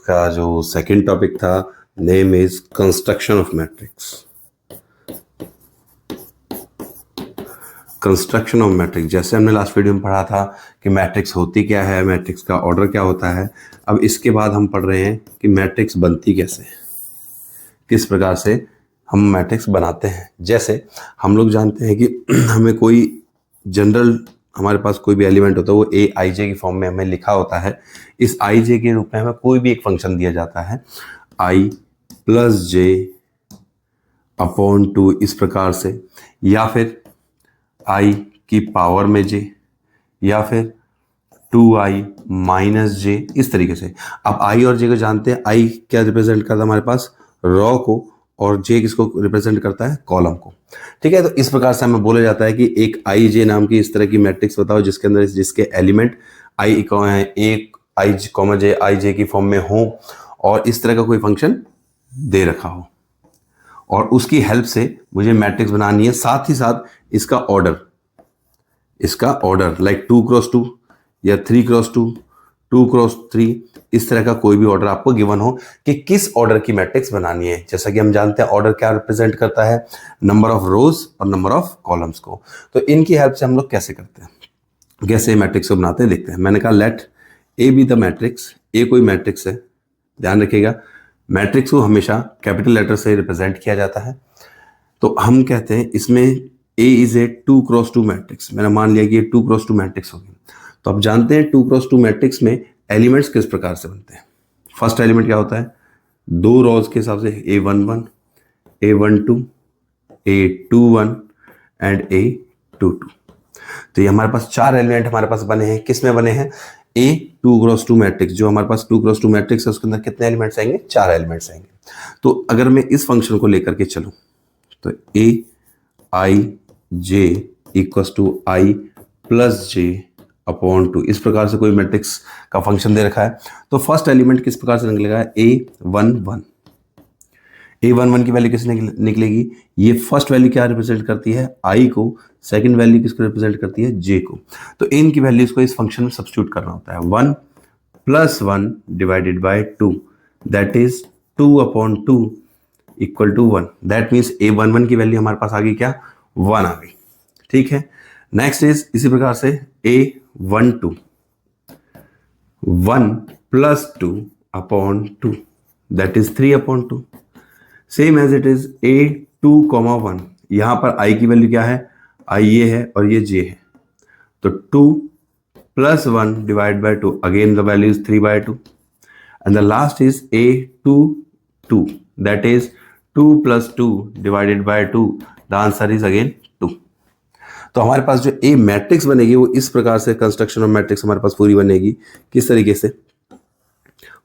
का जो second topic था, name is construction of matrix. Construction of matrix, जैसे हमने लास्ट वीडियो में पढ़ा था कि मैट्रिक्स होती क्या है, मैट्रिक्स का ऑर्डर क्या होता है। अब इसके बाद हम पढ़ रहे हैं कि मैट्रिक्स बनती कैसे, किस प्रकार से हम मैट्रिक्स बनाते हैं। जैसे हम लोग जानते हैं कि हमें कोई जनरल, हमारे पास कोई भी एलिमेंट होता है वो ए आई जे की फॉर्म में हमें लिखा होता है। इस आई जे के रूप में हमें कोई भी एक फंक्शन दिया जाता है, आई प्लस जे अपॉन टू, इस प्रकार से, या फिर आई की पावर में जे, या फिर 2i माइनस जे, इस तरीके से। अब आई और जे को जानते हैं, आई क्या रिप्रेजेंट करता है हमारे पास, रॉ को, और जे किसको रिप्रेजेंट करता है, कॉलम को। ठीक है, तो इस प्रकार से हमें बोला जाता है कि एक आई जे नाम की इस तरह की मैट्रिक्स बताओ जिसके अंदर जिसके एलिमेंट आई एक आई कॉमा जे आई जे की फॉर्म में हो और इस तरह का कोई फंक्शन दे रखा हो, और उसकी हेल्प से मुझे मैट्रिक्स बनानी है। साथ ही साथ इसका ऑर्डर लाइक 2x2 या 3x2, 2x3, इस तरह का कोई भी ऑर्डर आपको गिवन हो कि किस ऑर्डर की मैट्रिक्स बनानी है। जैसा कि हम जानते हैं ऑर्डर क्या रिप्रेजेंट करता है, नंबर ऑफ रोज और नंबर ऑफ कॉलम्स को। तो इनकी हेल्प से हम लोग कैसे करते हैं, कैसे मैट्रिक्स को बनाते हैं, देखते हैं। मैंने कहा let A be the matrix, A कोई मैट्रिक्स है, ध्यान रखिएगा मैट्रिक्स को हमेशा कैपिटल लेटर से रिप्रेजेंट किया जाता है। तो हम कहते हैं इसमें ए इज ए 2x2 मैट्रिक्स। मैंने मान लिया कि ये 2x2 मैट्रिक्स होगी। तो आप जानते हैं 2x2 मैट्रिक्स में एलिमेंट्स किस प्रकार से बनते हैं। फर्स्ट एलिमेंट क्या होता है, दो रोज के हिसाब से A11, A12, A21 and A22। तो ये हमारे पास चार एलिमेंट हमारे पास बने हैं। किस में बने हैं, A 2x2 मैट्रिक्स, जो हमारे पास 2x2 मैट्रिक्स है उसके अंदर कितने एलिमेंट्स आएंगे, चार एलिमेंट्स आएंगे। तो अगर मैं इस फंक्शन को लेकर के चलूं तो A I J equals to I plus J upon two, इस प्रकार से कोई मैट्रिक्स का फंक्शन दे रखा है। तो फर्स्ट एलिमेंट किस प्रकार से निकलेगा, A11। A11 की वैल्यू किसने निकलेगी, ये फर्स्ट वैल्यू क्या रिप्रेजेंट करती है, आई को, सेकंड वैल्यू किसको रिप्रेजेंट करती है, जे को। तो इनकी वैल्यूज को इस फंक्शन में सब्स्टिट्यूट करना होता है। 1 + 1 divided by 2, that is 2 upon 2 equal to 1। That means A11 की वैल्यू हमारे पास आ गई क्या, 1 आ गई। ठीक है, नेक्स्ट इज इसी प्रकार से A12, 1 + 2 upon 2, that is 3 upon 2। Same as it is A2, 1, यहां पर आई की वैल्यू क्या है, आई ये है और ये जे है। तो 2 + 1 divide by 2, again the value is 3/2। And the last is A22, that is 2 + 2 divided by 2, the answer is again 2। तो हमारे पास जो ए मैट्रिक्स बनेगी वो इस प्रकार से, कंस्ट्रक्शन ऑफ मैट्रिक्स हमारे पास पूरी बनेगी। किस तरीके से,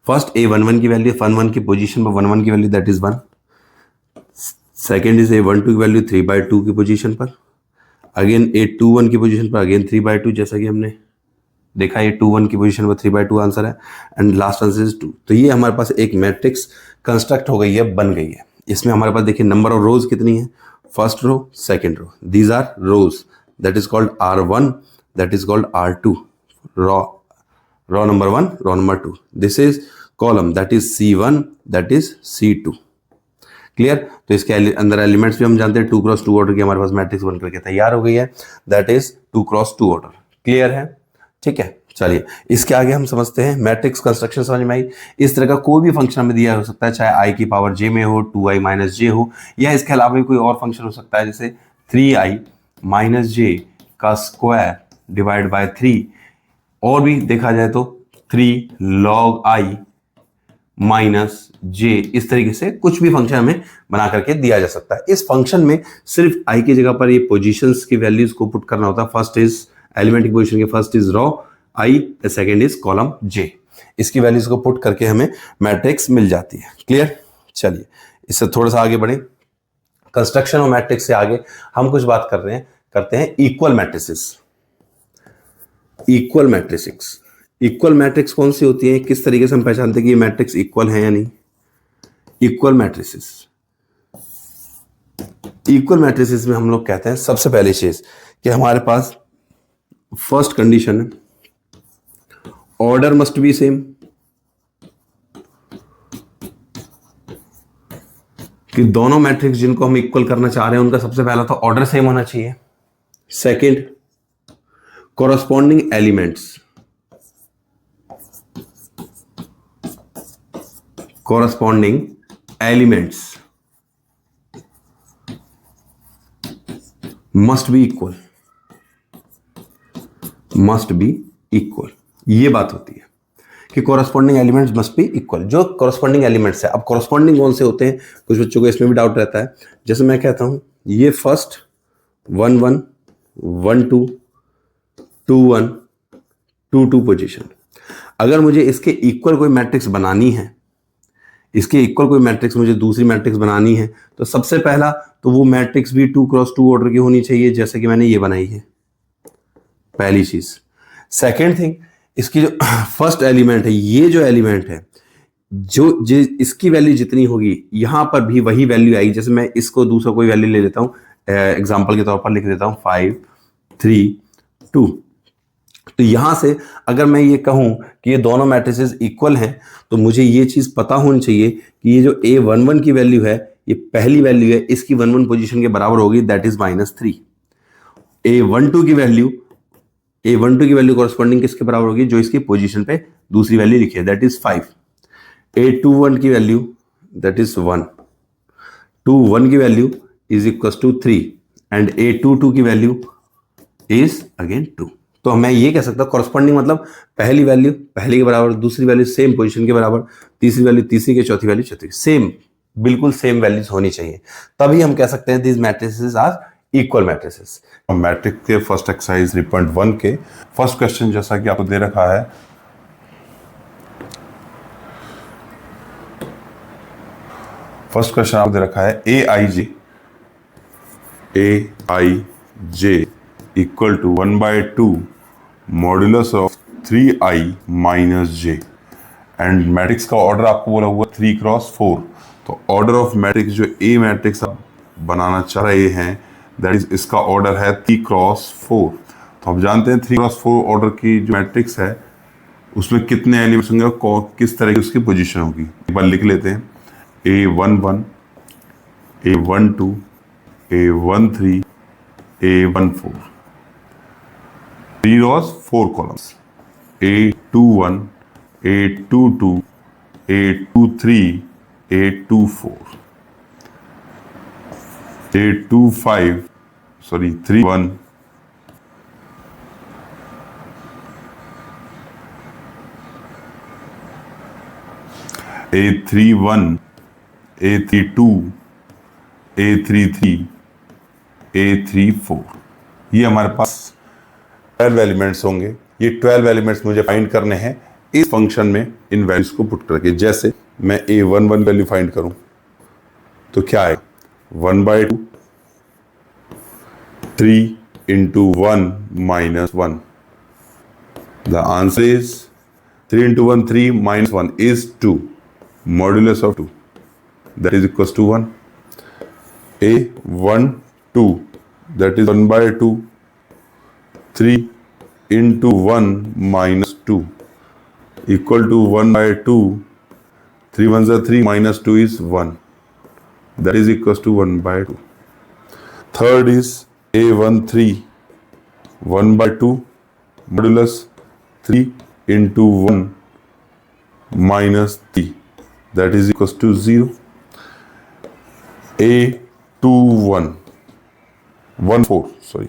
फर्स्ट A11 की वैल्यू, 1 की पोजीशन पर 1 की value that is 1। Second is A12 की वैल्यू 3/2 की पोजीशन पर, अगेन A21 की पोजीशन पर अगेन 3/2, जैसा कि हमने देखा ये 21 की पोजीशन पर 3/2 आंसर है, एंड लास्ट आंसर इज 2। तो ये हमारे पास एक मैट्रिक्स कंस्ट्रक्ट हो गई है, बन गई है। इसमें हमारे पास देखिए नंबर ऑफ रोज कितनी है, first row, second row, these are rows, that is called R1, that is called R2, row number 1, row number 2। This is column, that is C1, that is C2। Clear. तो इसके अंदर elements भी हम जानते हैं 2x2 order की हमारे पास matrix बनकर के तैयार हो गई है, that is 2x2 order. Clear है, ठीक है। चलिए इसके आगे हम समझते हैं मैट्रिक्स कंस्ट्रक्शन। समझ में आई। इस तरह का कोई भी फंक्शन हमें दिया हो सकता है, चाहे आई की पावर जे में हो, 2i माइनस जे हो, या इसके अलावा भी कोई और फंक्शन हो सकता है, जैसे 3i माइनस जे का स्क्वायर डिवाइड बाय 3, और भी देखा जाए तो 3 log i माइनस जे, इस तरीके से कुछ भी फंक्शन हमें बना करके दिया जा सकता है। इस फंक्शन में सिर्फ आई की जगह पर ये पोजीशंस की वैल्यूज को पुट करना होता है। फर्स्ट इज एलिमेंट की पोजीशन के, first is row I, second is column J. इसकी वैल्यूज को पुट करके हमें मैट्रिक्स मिल जाती है। क्लियर। चलिए इससे थोड़ा सा आगे बढ़े। कंस्ट्रक्शन ऑफ मैट्रिक्स से आगे हम कुछ बात करते हैं equal matrices. Equal matrices, equal matrix कौन सी होती है, किस तरीके से हम पहचानते हैं कि ये मैट्रिक्स इक्वल है या नहीं। इक्वल मैट्रिसेस, इक्वल मैट्रिसेस में हम लोग कहते हैं सबसे पहली चीज कि हमारे पास फर्स्ट कंडीशन है, ऑर्डर मस्ट बी सेम, कि दोनों मैट्रिक्स जिनको हम इक्वल करना चाह रहे हैं उनका सबसे पहला तो ऑर्डर सेम होना चाहिए। Second, corresponding elements, corresponding elements must be equal, ये बात होती है कि corresponding elements must be equal। जो corresponding elements है, अब corresponding कौन से होते हैं, कुछ बच्चों को इसमें भी डाउट रहता है। जैसे मैं कहता हूं ये फर्स्ट 1 1 1 2 2 1 2 2 पोजीशन, अगर मुझे इसके इक्वल कोई मैट्रिक्स बनानी है, इसके इक्वल कोई मैट्रिक्स मुझे दूसरी मैट्रिक्स बनानी है, तो सबसे पहला तो वो मैट्रिक्स भी 2 क्रॉस 2 ऑर्डर की होनी चाहिए, जैसे कि मैंने ये बनाई है, पहली चीज। सेकेंड थिंग, इसकी जो फर्स्ट एलिमेंट है, ये जो एलिमेंट है, जो इसकी वैल्यू जितनी होगी यहां पर भी वही वैल्यू आएगी। जैसे मैं इसको दूसरा कोई वैल्यू ले लेता हूं, एग्जाम्पल के तौर पर लिख देता हूं 5 3 2। तो यहां से अगर मैं ये कहूं कि ये दोनों मैट्रिसेस इक्वल हैं, तो मुझे ये चीज पता होनी चाहिए कि ये जो A11 की वैल्यू है, ये पहली वैल्यू है, इसकी 1 1 पोजीशन के बराबर होगी, दैट इज -3। A12 की वैल्यू कॉरस्पॉन्डिंग किसके बराबर होगी, जो इसकी पोजीशन पे दूसरी वैल्यू लिखी है, दैट इज 5। A21 की वैल्यू दैट इज 1, 21 की value is equal to 3 and A22 की वैल्यू इज अगेन 2। तो मैं ये कह सकता हूं कॉरस्पॉन्डिंग मतलब पहली वैल्यू पहली के बराबर, दूसरी वैल्यू सेम पोजीशन के बराबर, तीसरी वैल्यू तीसरी के, चौथी वैल्यू चौथी, सेम, बिल्कुल सेम वैल्यूज होनी चाहिए, तभी हम कह सकते हैं this matrices are equal matrices. Matrix के फर्स्ट एक्सरसाइज 3.1 के फर्स्ट क्वेश्चन जैसा कि आपको दे रखा है, फर्स्ट क्वेश्चन आपको दे रखा है aij equal to 1/2 modulus of 3i minus j and matrix का ऑर्डर आपको बोला हुआ 3 क्रॉस 4। तो ऑर्डर ऑफ मैट्रिक्स जो ए मैट्रिक्स आप बनाना चाह रहे हैं, दैट इज इसका ऑर्डर है 3 क्रॉस 4। तो आप जानते हैं 3 क्रॉस 4 ऑर्डर की जो मैट्रिक्स है उसमें कितने एलिमेंट्स होंगे और किस तरह की उसकी पोजीशन होगी, एक बार लिख लेते हैं। A11 A12 A13 A14, 3 rows 4 columns, A21 A22 A23 A24 A25 31 A31 A32 A33 A34। ये हमारे पास 12 एलिमेंट्स होंगे। ये 12 एलिमेंट्स मुझे फाइंड करने हैं इस फंक्शन में इन वैल्यूज को पुट करके। जैसे मैं A11 वैल्यू फाइंड करूं तो क्या है 1/2 3 into 1 minus 1। The answer is 3 into 1 3 minus 1 is 2, modulus of 2 that is equals to 1। A12 that is 1/2 3 into 1 minus 2 equal to 1/2, 3 ones are 3 minus 2 is 1, that is equals to 1/2। Third is A13 1/2 modulus 3 into 1 minus 3 that is equals to 0। A21 14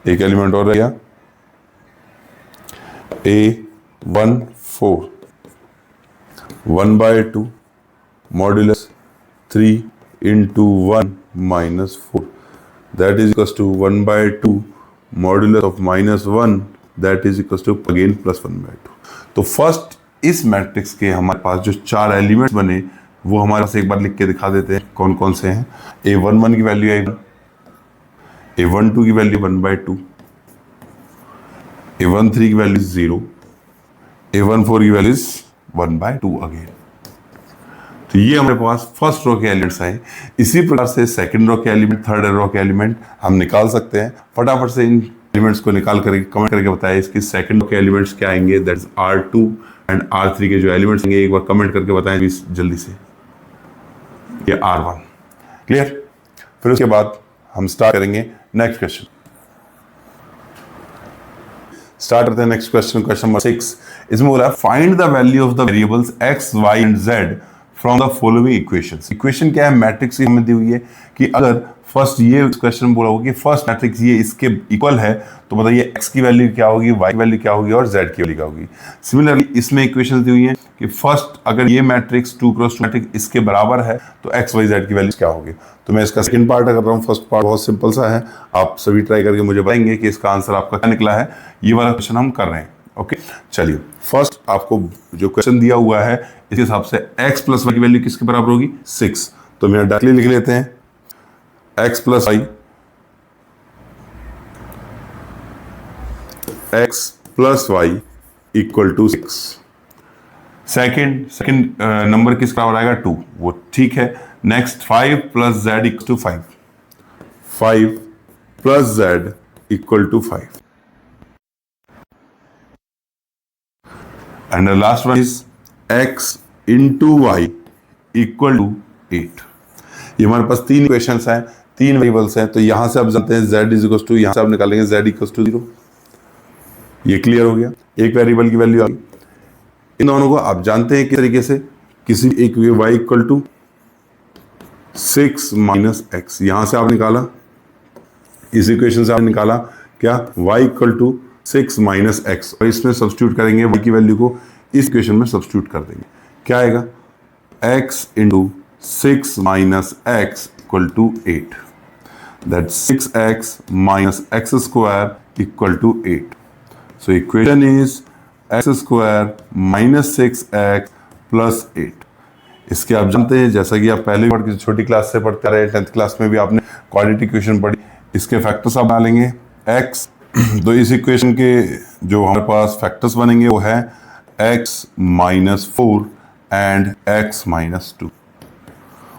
एक element और रह गया A14 1/2 modulus 3 into 1 minus 4 that is equals to 1/2 modulus of minus 1 that is equals to again plus 1/2। तो first इस matrix के हमारे पास जो 4 elements बने वो हमारे पास एक बार लिख के दिखा देते हैं कौन कौन से हैं। A11 की वैल्यू है 1, A12 की वैल्यू 1/2, A13 की वैल्यू 0, A14 की वैल्यू 1/2 अगेन। तो ये हमारे पास फर्स्ट रो के एलिमेंट्स आए। इसी प्रकार से सेकंड रो के एलिमेंट, थर्ड रो के एलिमेंट हम निकाल सकते हैं। फटाफट से इन एलिमेंट्स को निकाल करके कमेंट करके बताएं इसकी सेकंड रो के एलिमेंट्स क्या आएंगे, that is R2 and R3 के जो एलिमेंट्स आएंगे एक बार कमेंट करके बताएं जल्दी से। ये R1 क्लियर? फिर उसके बाद हम स्टार्ट करेंगे नेक्स्ट क्वेश्चन। स्टार्ट करते हैं नेक्स्ट क्वेश्चन, क्वेश्चन नंबर 6। इसमें बोला find the value of the variables x, y and z from the following equations. Equation क्या है? मैट्रिक्स की हमें दी हुई है कि अगर फर्स्ट ये क्वेश्चन बोला होगा कि फर्स्ट मैट्रिक्स ये इसके इक्वल है, तो बताइए x की वैल्यू क्या होगी, y की वैल्यू क्या होगी और z की वैल्यू क्या होगी। सिमिलरली इसमें इक्वेशन दी हुई है कि फर्स्ट अगर ये मैट्रिक्स 2 क्रॉस 2 मैट्रिक्स इसके बराबर है तो x, y, z की वैल्यू क्या होगी। तो मैं इसका सेकंड पार्ट कर रहा हूँ, फर्स्ट पार्ट बहुत सिंपल सा है, आप सभी ट्राई करके मुझे बताएंगे कि इसका आंसर आपका क्या निकला है। ये वाला क्वेश्चन हम कर रहे हैं। ओके, चलिए फर्स्ट आपको जो क्वेश्चन दिया हुआ है इसके हिसाब से x प्लस वाई की वैल्यू किसके बराबर होगी? 6। तो मेरा डायरेक्टली लिख लेते हैं x plus y, x plus y equal to 6। Second number किसका बराबर आएगा? 2, वो ठीक है। Next 5 plus z equal to 5, 5 plus z equal to 5 and the last one is x into y equal to 8। ये हमारे पास 3 इक्वेशंस हैं, 3 वेरिएबल्स हैं, तो यहां से आप जानते हैं z इज इक्वल टू, यहां से आप निकालेंगे z इक्वल टू 0। ये क्लियर हो गया, एक वेरिएबल की वैल्यू आ गई। इन दोनों को आप जानते हैं किस तरीके से, किसी एक y equal to 6 minus x, यहां से आप निकाला, इस इक्वेशन से आप निकाला क्या? y equal to 6 minus x, और इसमें सब्स्टिट्यूट करेंगे y की वैल्यू को, इस इक्वेशन में सब्स्टिट्यूट कर देंगे। क्या आएगा? x into 6 minus x equal to 8, that 6x minus x square equal to 8। So equation is x square minus 6x plus 8। इसके आप जानते हैं, जैसा कि आप पहले भी छोटी क्लास से पढ़ते रहे, 10th क्लास में भी आपने क्वाड्रेटिक इक्वेशन पढ़ी, इसके फैक्टर्स आप डालेंगे x। तो इस इक्वेशन के जो हमारे पास फैक्टर्स बनेंगे वो है x minus 4 and x minus 2,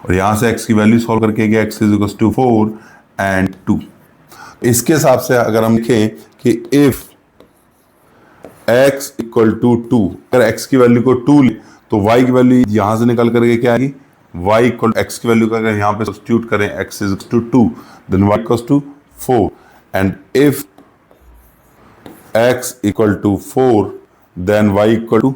और यहाँ से x की वैल्यू सॉल्व करके x is equal to 4 and 2। इसके हिसाब से अगर हम लिखें कि इफ x इक्वल टू 2, अगर x की वैल्यू को 2 ले तो y की वैल्यू यहाँ से निकल करके क्या आएगी? y इक्वल x की वैल्यू का अगर यहाँ पे सब्स्टिट्यूट करें x is equal to 2, then y equal to 4, and if x equal to 4 then y equal to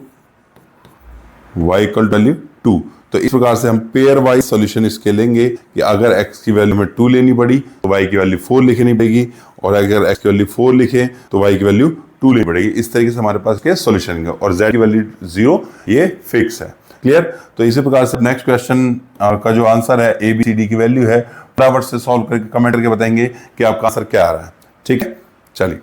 value 2। तो इस प्रकार से हम पेयर वाइज सॉल्यूशन इसके लेंगे कि अगर x की वैल्यू में 2 लेनी पड़ी तो y की वैल्यू 4 लिखनी पड़ेगी, और अगर x की वैल्यू 4 लिखे तो y की वैल्यू 2 लेनी पड़ेगी। इस तरीके से हमारे पास के सॉल्यूशन है, और z की वैल्यू 0 ये फिक्स है। क्लियर? तो इसी प्रकार से नेक्स्ट क्वेश्चन का जो आंसर है ए बी सी डी की वैल्यू है, फटाफट से सॉल्व करके कमेंट करके बताएंगे कि आपका आंसर क्या आ रहा है। ठीक है, चलिए।